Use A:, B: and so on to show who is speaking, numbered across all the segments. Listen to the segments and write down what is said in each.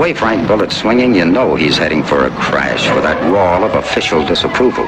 A: way Frank Bullet's swinging, you know he's heading for a crash with that roar of official disapproval.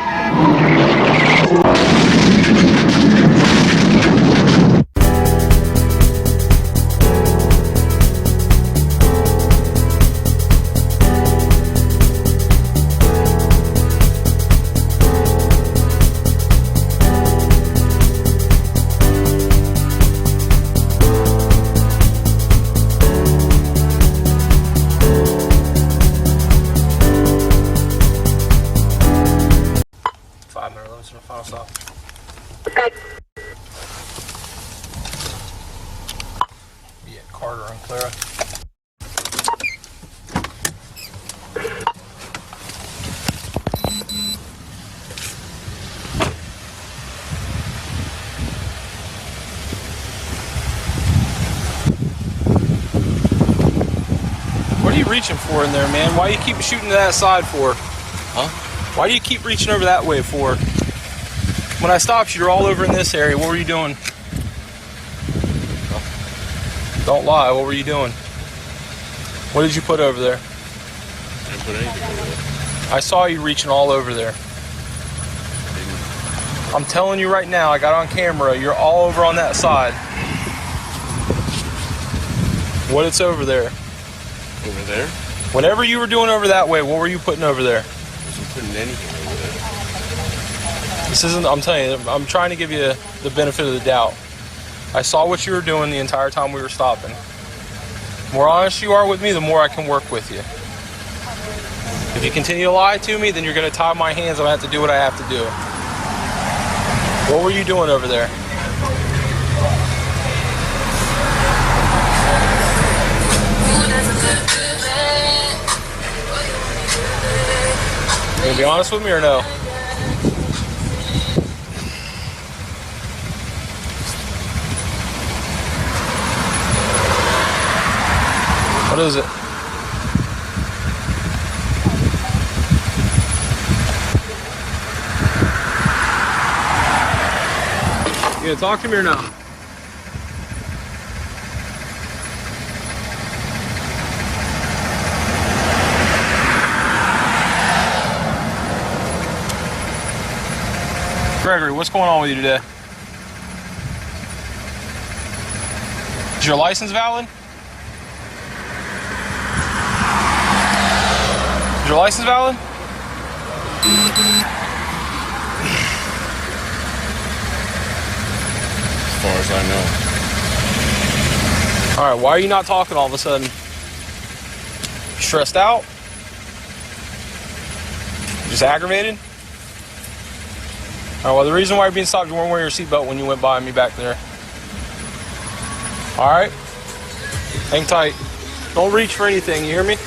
B: What are you reaching for in there, man? Why do you keep shooting to that side for?
C: Huh?
B: Why do you keep reaching over that way for? When I stopped you, you're all over in this area. What were you doing? Don't lie. What were you doing? What did you put over there?
C: I didn't put anything over there.
B: I saw you reaching all over there. I'm telling you right now, I got on camera, you're all over on that side. What it's over there?
C: Over there?
B: Whatever you were doing over that way, what were you putting over there?
C: I wasn't putting anything over there.
B: This isn't, I'm telling you, I'm trying to give you the benefit of the doubt. I saw what you were doing the entire time we were stopping. The more honest you are with me, the more I can work with you. If you continue to lie to me, then you're going to tie my hands. I'm going to have to do what I have to do. What were you doing over there? You gonna be honest with me or no? What is it? You gonna talk to me or no? Gregory, what's going on with you today? Is your license valid? Is your license valid?
C: As far as I know.
B: Alright, why are you not talking all of a sudden? Stressed out? Just aggravated? Alright, well, the reason why you're being stopped, you weren't wearing your seatbelt when you went by me back there. Alright? Hang tight. Don't reach for anything, you hear me?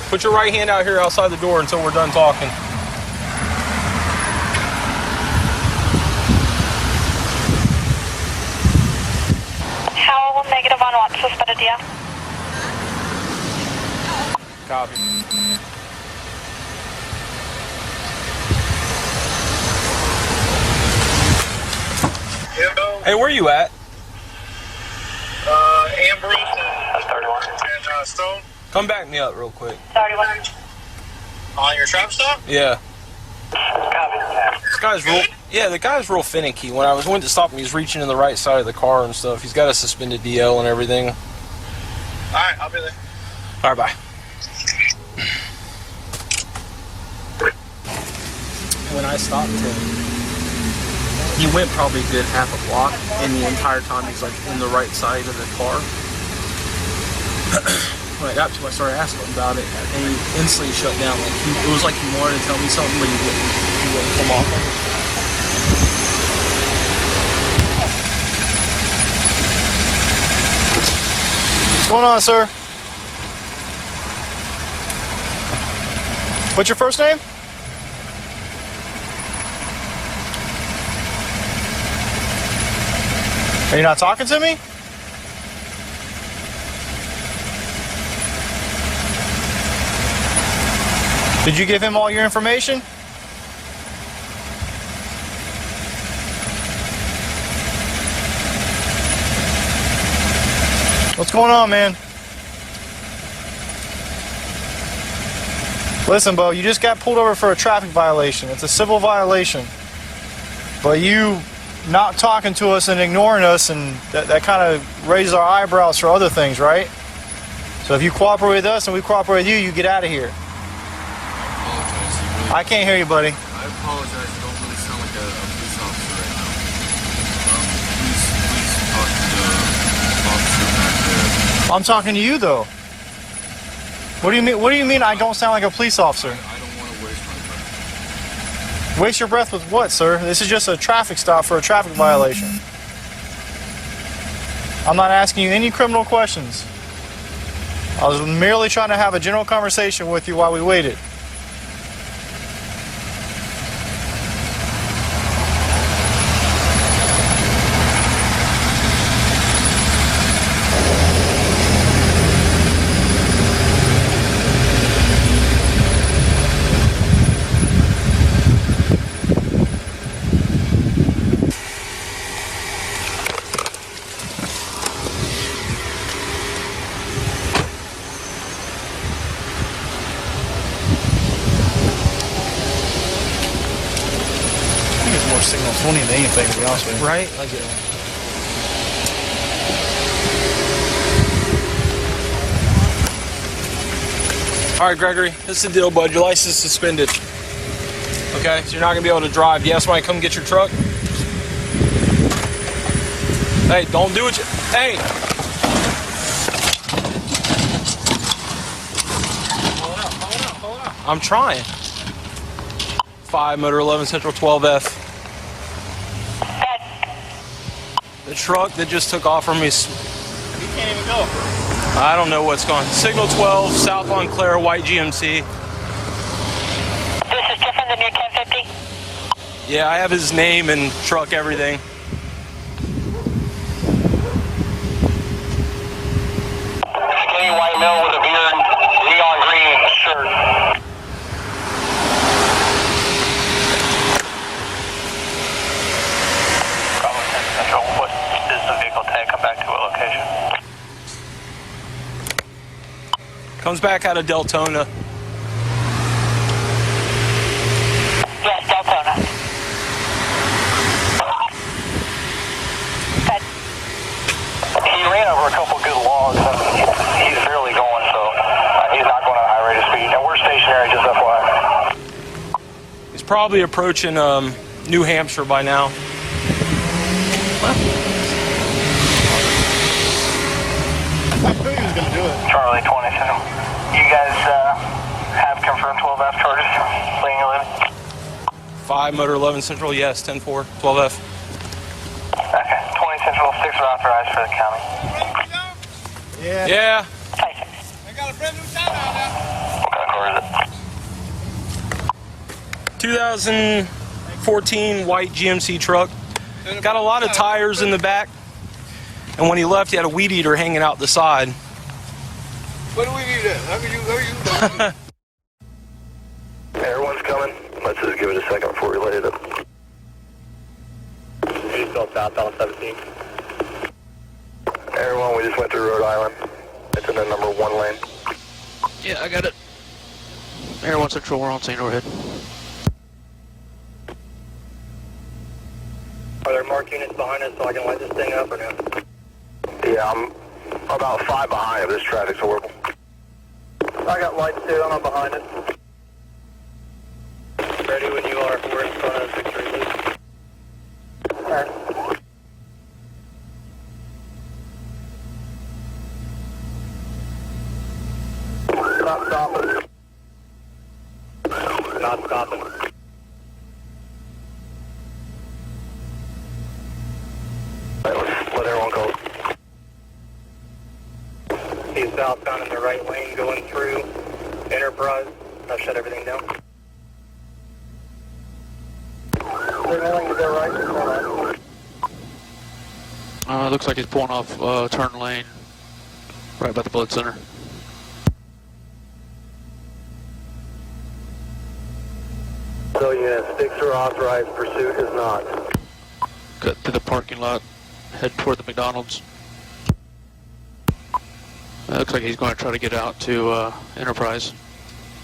B: Put your right hand out here outside the door until we're done talking.
D: How negative on what? Suspended, yeah?
B: Copy.
E: Yo.
B: Hey, where you at?
E: Ambrose and Stone.
B: Come back me up real quick.
D: 31.
E: On your trap stop?
B: Yeah. This guy's real. Yeah, the guy's real finicky. When I went to stop him, he's reaching in the right side of the car and stuff. He's got a suspended DL and everything.
E: All right, I'll be there.
B: All right, bye. When I stopped him, he went probably a good half a block, and the entire time he's like in the right side of the car. When I got to him, I started asking him about it, and he instantly shut down. Like it was like he wanted to tell me something, but he wouldn't come off of it. What's going on, sir? What's your first name? Are you not talking to me? Did you give him all your information? What's going on, man?
F: Listen, Bo, you just got pulled over for a traffic violation. It's a civil violation. But you not talking to us and ignoring us, and that kind of raises our eyebrows for other things, right? So if you cooperate with us and we cooperate with you, you get out of here. I can't hear you, buddy.
C: I apologize. You don't really sound like a police officer right now. Please talk to the officer back there.
F: I'm talking to you, though. What do you mean? What do you mean I don't sound like a police officer?
C: I don't want to waste my breath.
F: Waste your breath with what, sir? This is just a traffic stop for a traffic violation. I'm not asking you any criminal questions. I was merely trying to have a general conversation with you while we waited. Signal 20 than anything, to be honest with you.
B: Right? All right, Gregory, this is the deal, bud. Your license is suspended. Okay, so you're not gonna be able to drive. You have somebody come get your truck? Hey, don't do it. Hey! Pull it out. I'm trying. 5 motor 11 Central 12F. The truck that just took off from me.
F: You can't even go.
B: I don't know what's going on. Signal 12, South Montclair, white GMC.
D: This is different than your 1050?
B: Yeah, I have his name and truck, everything.
E: Skinny white male with a beard, neon green shirt. What is the vehicle tag? Come back to what location?
B: Comes back out of Deltona.
D: Yes, Deltona. Good.
E: He ran over a couple good logs and he's barely going, so he's not going at a high rate of speed. And we're stationary, just FYI.
B: He's probably approaching New Hampshire by now.
F: I knew he was going to do it.
E: Charlie 20. You guys have confirmed 12F charges, laying illegal?
B: 5 motor 11 Central, yes, 10-4, 12F.
E: Okay, 20 Central, 6 are authorized for the county.
F: Yeah.
B: Yeah.
E: I got a brand new shot out now. What kind of car is it?
B: 2014 white GMC truck. Got a lot of tires in the back. And when he left, he had a weed eater hanging out the side.
E: What do we need at? How are you? Everyone's coming. Let's just give it a second before we light it up. He's still southbound 17. Everyone, we just went through Rhode Island. It's in the number 1 lane.
G: Yeah, I got it. Air 1 Central, we're on St. Overhead.
E: Are there marked units behind us so I can light this thing up or no? Yeah, I'm about 5 behind if this traffic's horrible. I got lights too, I'm up behind it. Ready when you are, we're in front of Victory Loop. Alright. Not stopping. Not stopping. Alright, let everyone go. He's southbound in the right lane going through Enterprise. I'll shut everything down. Signaling to the right.
G: Looks like he's pulling off turn lane right by the blood center.
E: So yeah, sticks are authorized, pursuit is not.
G: Cut through the parking lot, head toward the McDonald's. Looks like he's going to try to get out to Enterprise.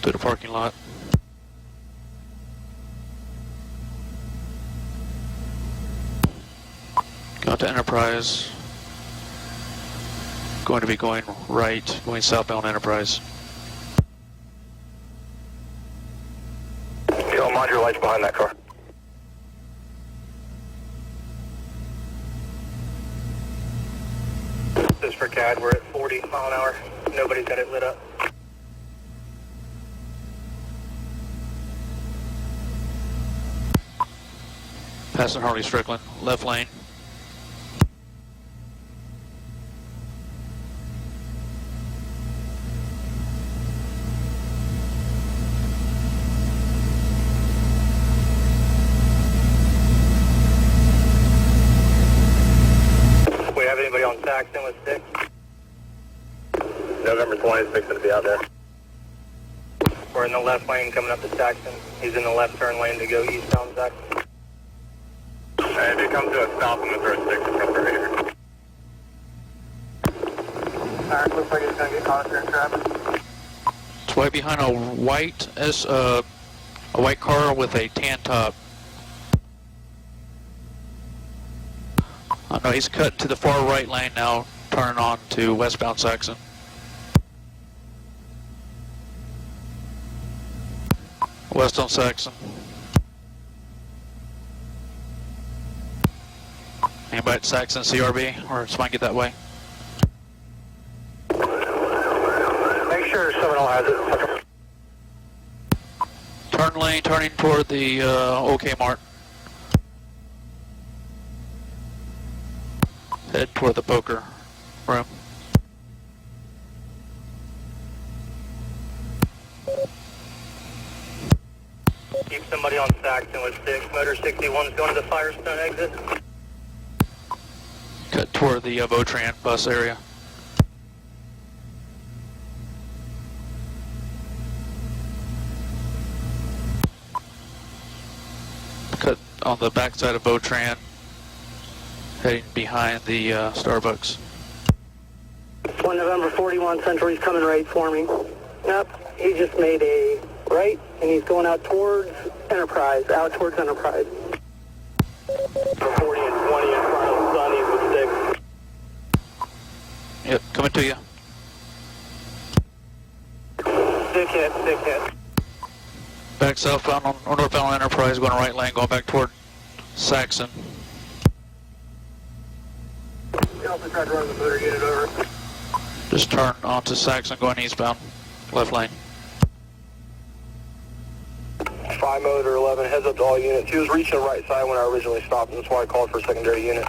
G: through the parking lot. Going to Enterprise. Going to be going right, going southbound Enterprise.
E: You don't mind your lights behind that car. This is for CAD. We're at 40 mile an hour. Nobody's got it lit up.
G: Passing Harley Strickland, left lane.
E: We have anybody on Saxon with 6? November 20 is fixing to be out there. We're in the left lane coming up to Saxon. He's in the left turn lane to go eastbound Saxon. If you come to a stop, I'm going to throw a 6 in front of the radar. Alright, looks like it's going to get caught here in traffic.
G: It's right behind a white car with a tan top. Oh no, he's cut to the far right lane now, turning on to westbound Saxon. West on Saxon. Anybody at Saxon CRB, or somebody get that way?
E: Make sure someone else has it.
G: Turn lane, turning toward the OK Mart. Head toward the poker room.
E: Keep somebody on Saxon with 6. Motor 61's going to the Firestone exit.
G: Cut toward the Votran bus area. Cut on the backside of Votran, heading behind the Starbucks.
H: 1 November 41 Central, he's coming right for me. Yep, he just made a right, and he's going out towards Enterprise, The 40 and 20 in front of Sonny's with 6.
G: Yep, coming to you.
E: Stick hit.
G: Back southbound on northbound Enterprise, going right lane, going back toward Saxon.
E: You also tried to run the motor unit over.
G: Just turn onto Saxon, going eastbound, left lane.
E: 5 motor 11, heads up to all units. He was reaching the right side when I originally stopped, and that's why I called for a secondary unit.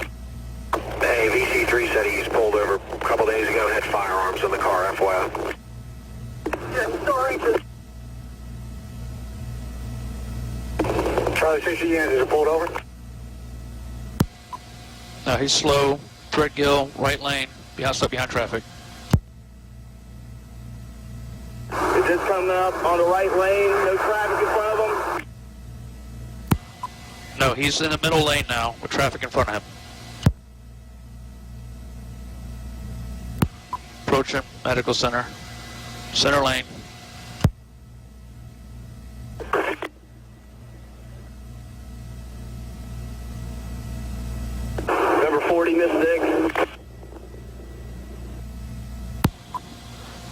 E: Hey, VC3 said he's pulled over a couple days ago and had firearms in the car, FYI. Yeah, sorry. Charlie 60 units, is it pulled over?
G: No, he's slow, Threadgill, right lane, stuck behind traffic.
E: Is this coming up on the right lane? No traffic in front of him?
G: No, he's in the middle lane now, with traffic in front of him. Approaching medical center. Center lane.
E: Number 40, Miss Dick.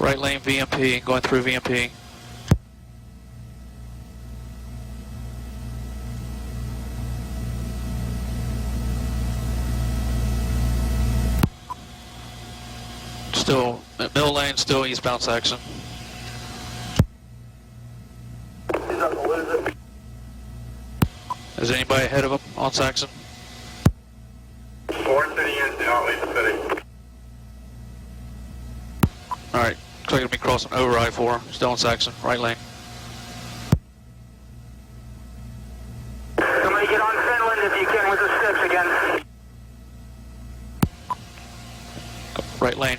G: Right lane VMP, going through VMP. Still, middle lane, still eastbound Saxon. Is anybody ahead of him on Saxon?
E: 4 city units, do not leave the city.
G: Alright, looks like it'll be crossing over I-4, still on Saxon, right lane.
E: Somebody get on Finland if you can with the sticks again.
G: Right lane.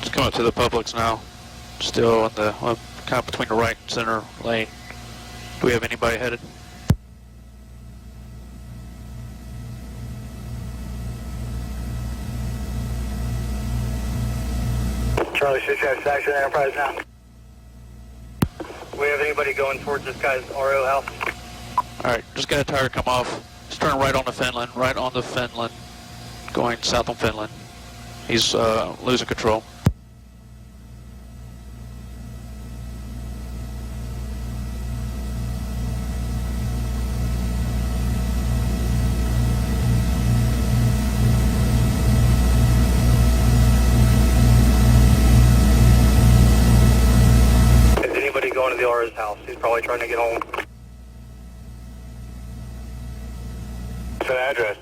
G: Just coming up to the Publix now. Still on the kind of between the right and center lane. Do we have anybody headed?
H: Charlie, should you have Saxon Enterprise now? We have anybody going towards this guy's RO house?
G: Alright, just got a tire come off. He's turning right onto Finland, going south on Finland. He's losing control.
H: Is anybody going to the RO's house? He's probably trying to get home. What's the address?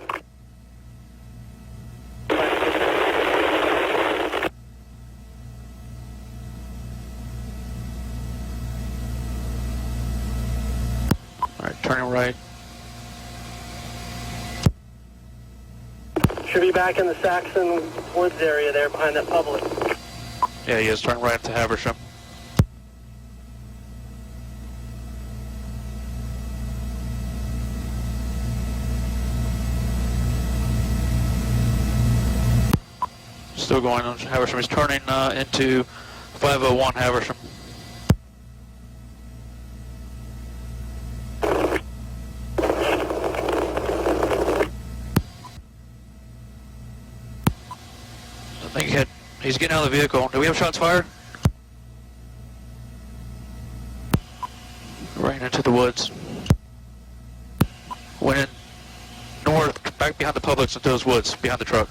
G: Alright, turning right.
H: Should be back in the Saxon Woods area there behind that public.
G: Yeah, he is turning right into Haversham. Still going on Haversham. He's turning into 501 Haversham. I think he's getting out of the vehicle. Do we have shots fired? Ran into the woods. Went in north, back behind the Publix into those woods, behind the truck.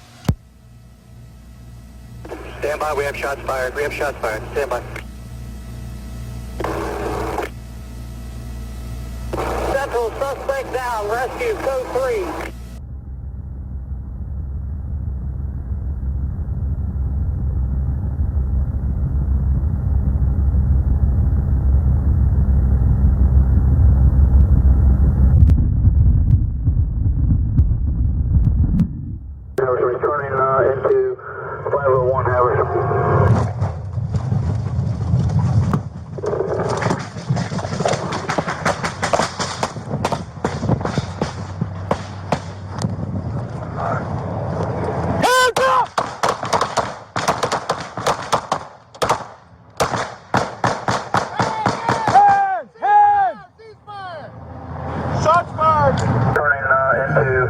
H: Stand by, we have shots fired. We have shots fired. Stand by. Central suspect down. Rescue code 3. Returning into 501 Haversham.
F: Hands up! Hands! Ceasefire! Shots fired!
H: Turning into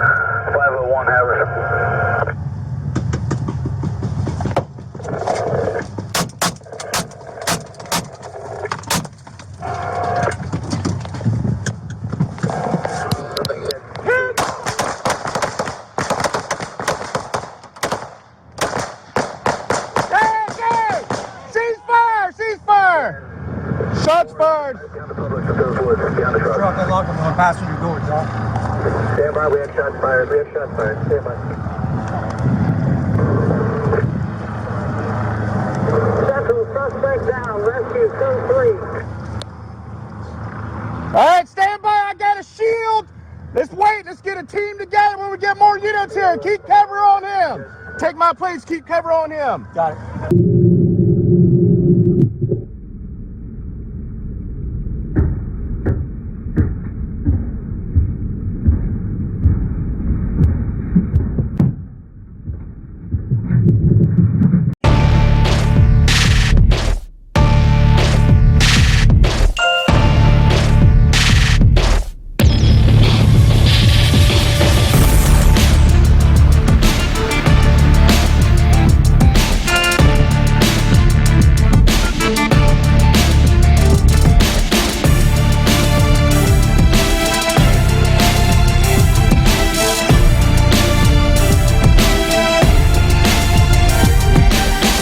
H: 501 Haversham.
F: Shots fired!
H: Drop that lock on the passenger door, John. Stand by, we have shots fired. We have shots fired. Stand by. Central suspect down. Rescue code 3.
F: Alright, stand by, I got a shield! Let's wait, let's get a team together when we get more units here. Keep cover on him! Take my place, keep cover on him. Got it.